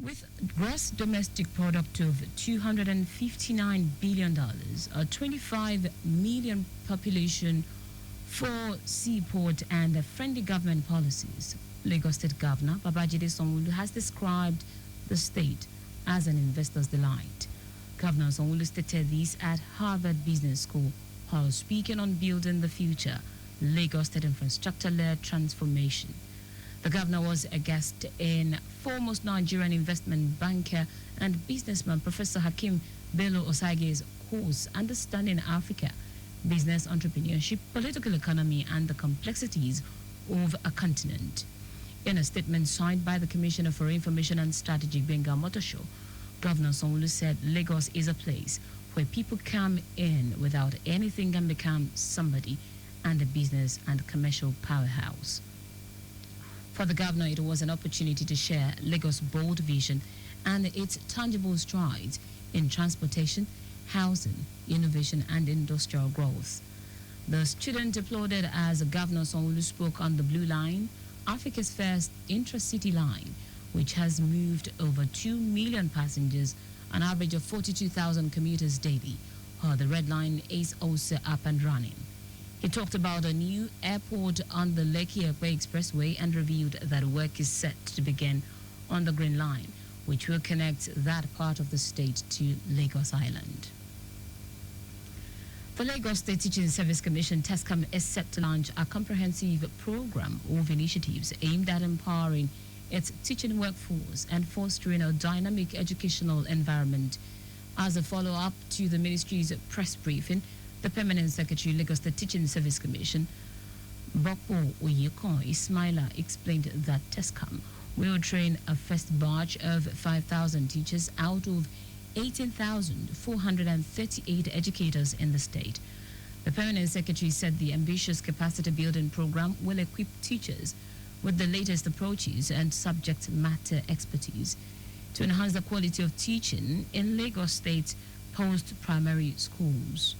With gross domestic product of $259 billion, a 25 million population, for seaport and friendly government policies, Lagos State Governor Babajide Sanwo-Olu has described the state as an investor's delight. Governor Sanwo-Olu stated this at Harvard Business School while speaking on building the future Lagos State infrastructure-led transformation. The governor was a guest in foremost Nigerian investment banker and businessman Professor Hakeem Bello Osage's course, Understanding Africa, Business Entrepreneurship, Political Economy, and the Complexities of a Continent. In a statement signed by the Commissioner for Information and Strategy, Benga Motosho, Governor Sanwo-Olu said Lagos is a place where people come in without anything and become somebody and a business and commercial powerhouse. For the governor, it was an opportunity to share Lagos' bold vision and its tangible strides in transportation, housing, innovation, and industrial growth. The student applauded as Governor Sanwo-Olu spoke on the Blue Line, Africa's first intra-city line, which has moved over 2 million passengers, an average of 42,000 commuters daily, while the Red Line is also up and running. He talked about a new airport on the Lekki-Ekpe Expressway and revealed that work is set to begin on the Green Line, which will connect that part of the state to Lagos Island. The Lagos State Teaching Service Commission, TESCAM, is set to launch a comprehensive program of initiatives aimed at empowering its teaching workforce and fostering a dynamic educational environment. As a follow-up to the ministry's press briefing, the Permanent Secretary, Lagos State Teaching Service Commission, Bokpo Oyekon Ismaila, explained that TESCAM will train a first batch of 5,000 teachers out of 18,438 educators in the state. The Permanent Secretary said the ambitious capacity building program will equip teachers with the latest approaches and subject matter expertise to enhance the quality of teaching in Lagos State post-primary schools.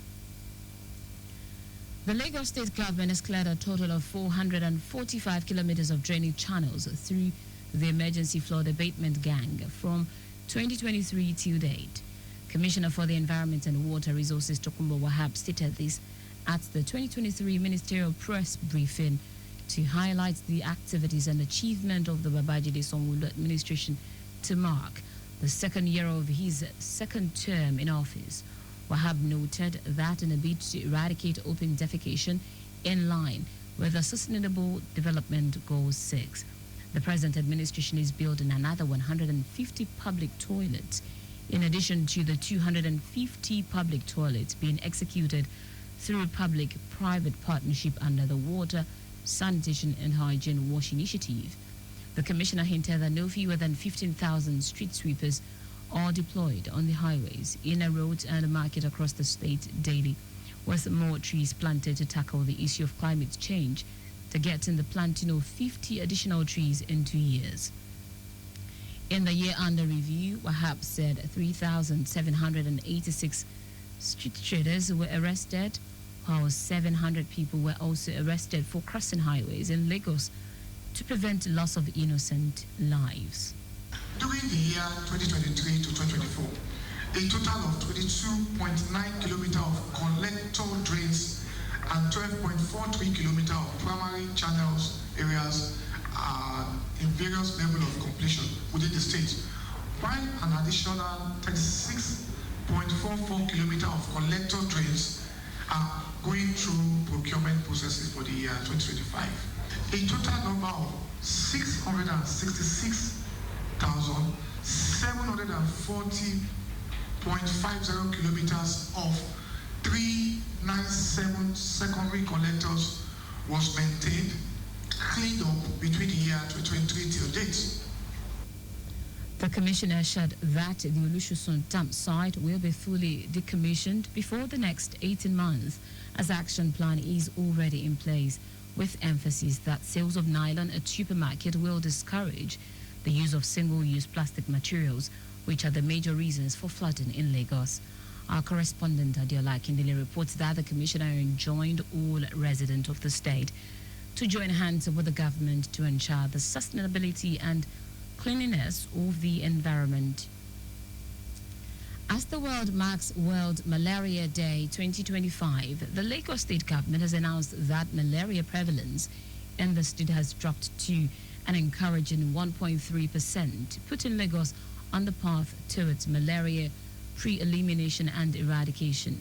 The Lagos State government has cleared a total of 445 kilometers of drainage channels through the Emergency Flood Abatement Gang from 2023 till date. Commissioner for the Environment and Water Resources Tokunbo Wahab stated this at the 2023 ministerial press briefing to highlight the activities and achievement of the Babajide Sanwo-Olu administration to mark the second year of his second term in office. Wahab noted that in a bid to eradicate open defecation in line with the Sustainable Development Goal 6, the present administration is building another 150 public toilets, in addition to the 250 public toilets being executed through a public-private partnership under the Water, Sanitation and Hygiene Wash Initiative. The commissioner hinted that no fewer than 15,000 street sweepers are deployed on the highways, inner roads and market across the state daily, with more trees planted to tackle the issue of climate change, targeting the planting of 50 additional trees in 2 years. In the year under review, Wahab said 3,786 street traders were arrested, while 700 people were also arrested for crossing highways in Lagos to prevent loss of innocent lives. During the year 2023 to 2024, a total of 22.9 kilometers of collector drains and 12.43 kilometers of primary channels areas are in various levels of completion within the state, while an additional 36.44 kilometers of collector drains are going through procurement processes for the year 2025. A total number of 666,740.50 kilometers of 397 secondary collectors was maintained, cleaned up between the year 2023 till date. The commissioner assured that the Olusosun dump site will be fully decommissioned before the next 18 months, as action plan is already in place, with emphasis that sales of nylon at supermarket will discourage the use of single-use plastic materials, which are the major reasons for flooding in Lagos. Our correspondent Adiola Kindele reports that the commissioner enjoined all residents of the state to join hands with the government to ensure the sustainability and cleanliness of the environment. As the world marks World Malaria Day 2025, the Lagos State government has announced that malaria prevalence in the state has dropped to an encouraging 1.3%, putting Lagos on the path towards malaria pre-elimination and eradication.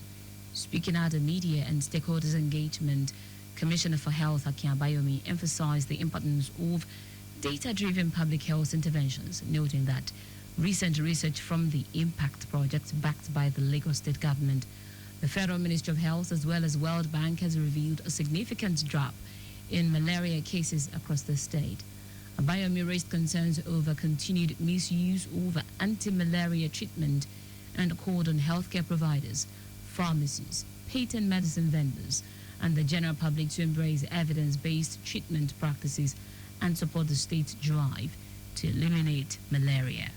Speaking at a media and stakeholders engagement, Commissioner for Health Akin Abayomi emphasized the importance of data-driven public health interventions, noting that recent research from the Impact Project backed by the Lagos State government, the Federal Ministry of Health as well as World Bank has revealed a significant drop in malaria cases across the state. Abayomi raised concerns over continued misuse of anti-malaria treatment and called on healthcare providers, pharmacies, patent medicine vendors, and the general public to embrace evidence-based treatment practices and support the state's drive to eliminate malaria.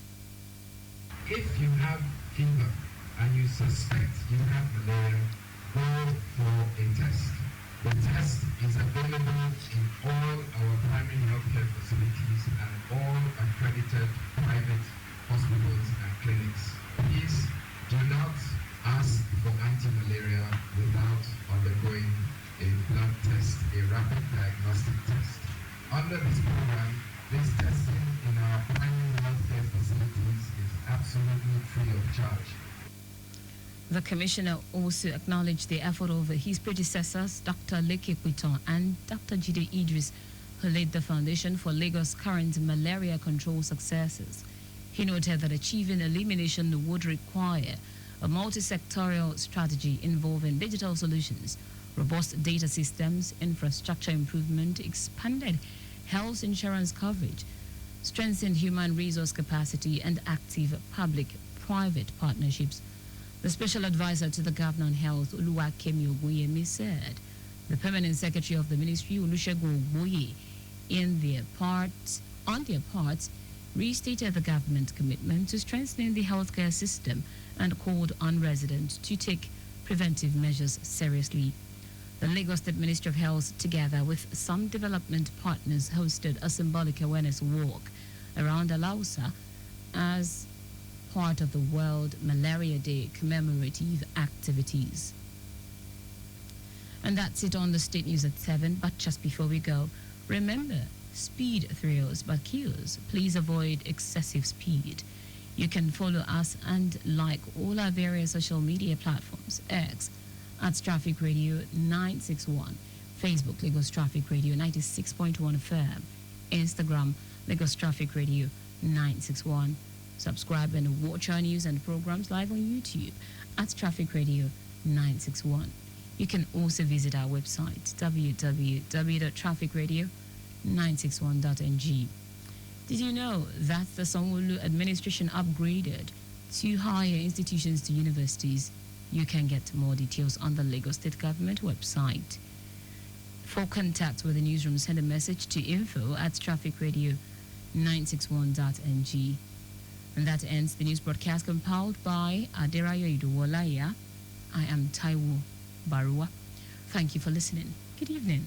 If you have fever and you suspect you have malaria, go for a test. The test is available in all our primary healthcare facilities and all accredited private hospitals and clinics. Please do not ask for anti-malaria without undergoing a blood test, a rapid diagnostic test. Under this program, this testing in our primary healthcare facilities is absolutely free of charge. The commissioner also acknowledged the effort of his predecessors, Dr. Leke Kwiton and Dr. Jide Idris, who laid the foundation for Lagos' current malaria control successes. He noted that achieving elimination would require a multi-sectorial strategy involving digital solutions, robust data systems, infrastructure improvement, expanded health insurance coverage, strengthened human resource capacity, and active public-private partnerships. The special advisor to the governor on health, Oluwakemi Ogunyemi, said the permanent secretary of the ministry, Olusegun Ogboye, on their part, restated the government commitment to strengthening the healthcare system and called on residents to take preventive measures seriously. The Lagos State Ministry of Health, together with some development partners, hosted a symbolic awareness walk around Alausa as part of the World Malaria Day commemorative activities. And that's it on the State News at 7. But just before we go, remember, speed thrills but kills. Please avoid excessive speed. You can follow us and like all our various social media platforms: X at Traffic Radio 961, Facebook Lagos Traffic Radio 96.1 FM, Instagram Lagos Traffic Radio 961. Subscribe and watch our news and programs live on YouTube at Traffic Radio 961. You can also visit our website www.trafficradio961.ng. Did you know that the Sanwo-Olu administration upgraded 2 higher institutions to universities? You can get more details on the Lagos State Government website. For contact with the newsroom, send a message to info@trafficradio961.ng. And that ends the news broadcast compiled by Aderayo Iduwolaya. I am Taiwo Baruwa. Thank you for listening. Good evening.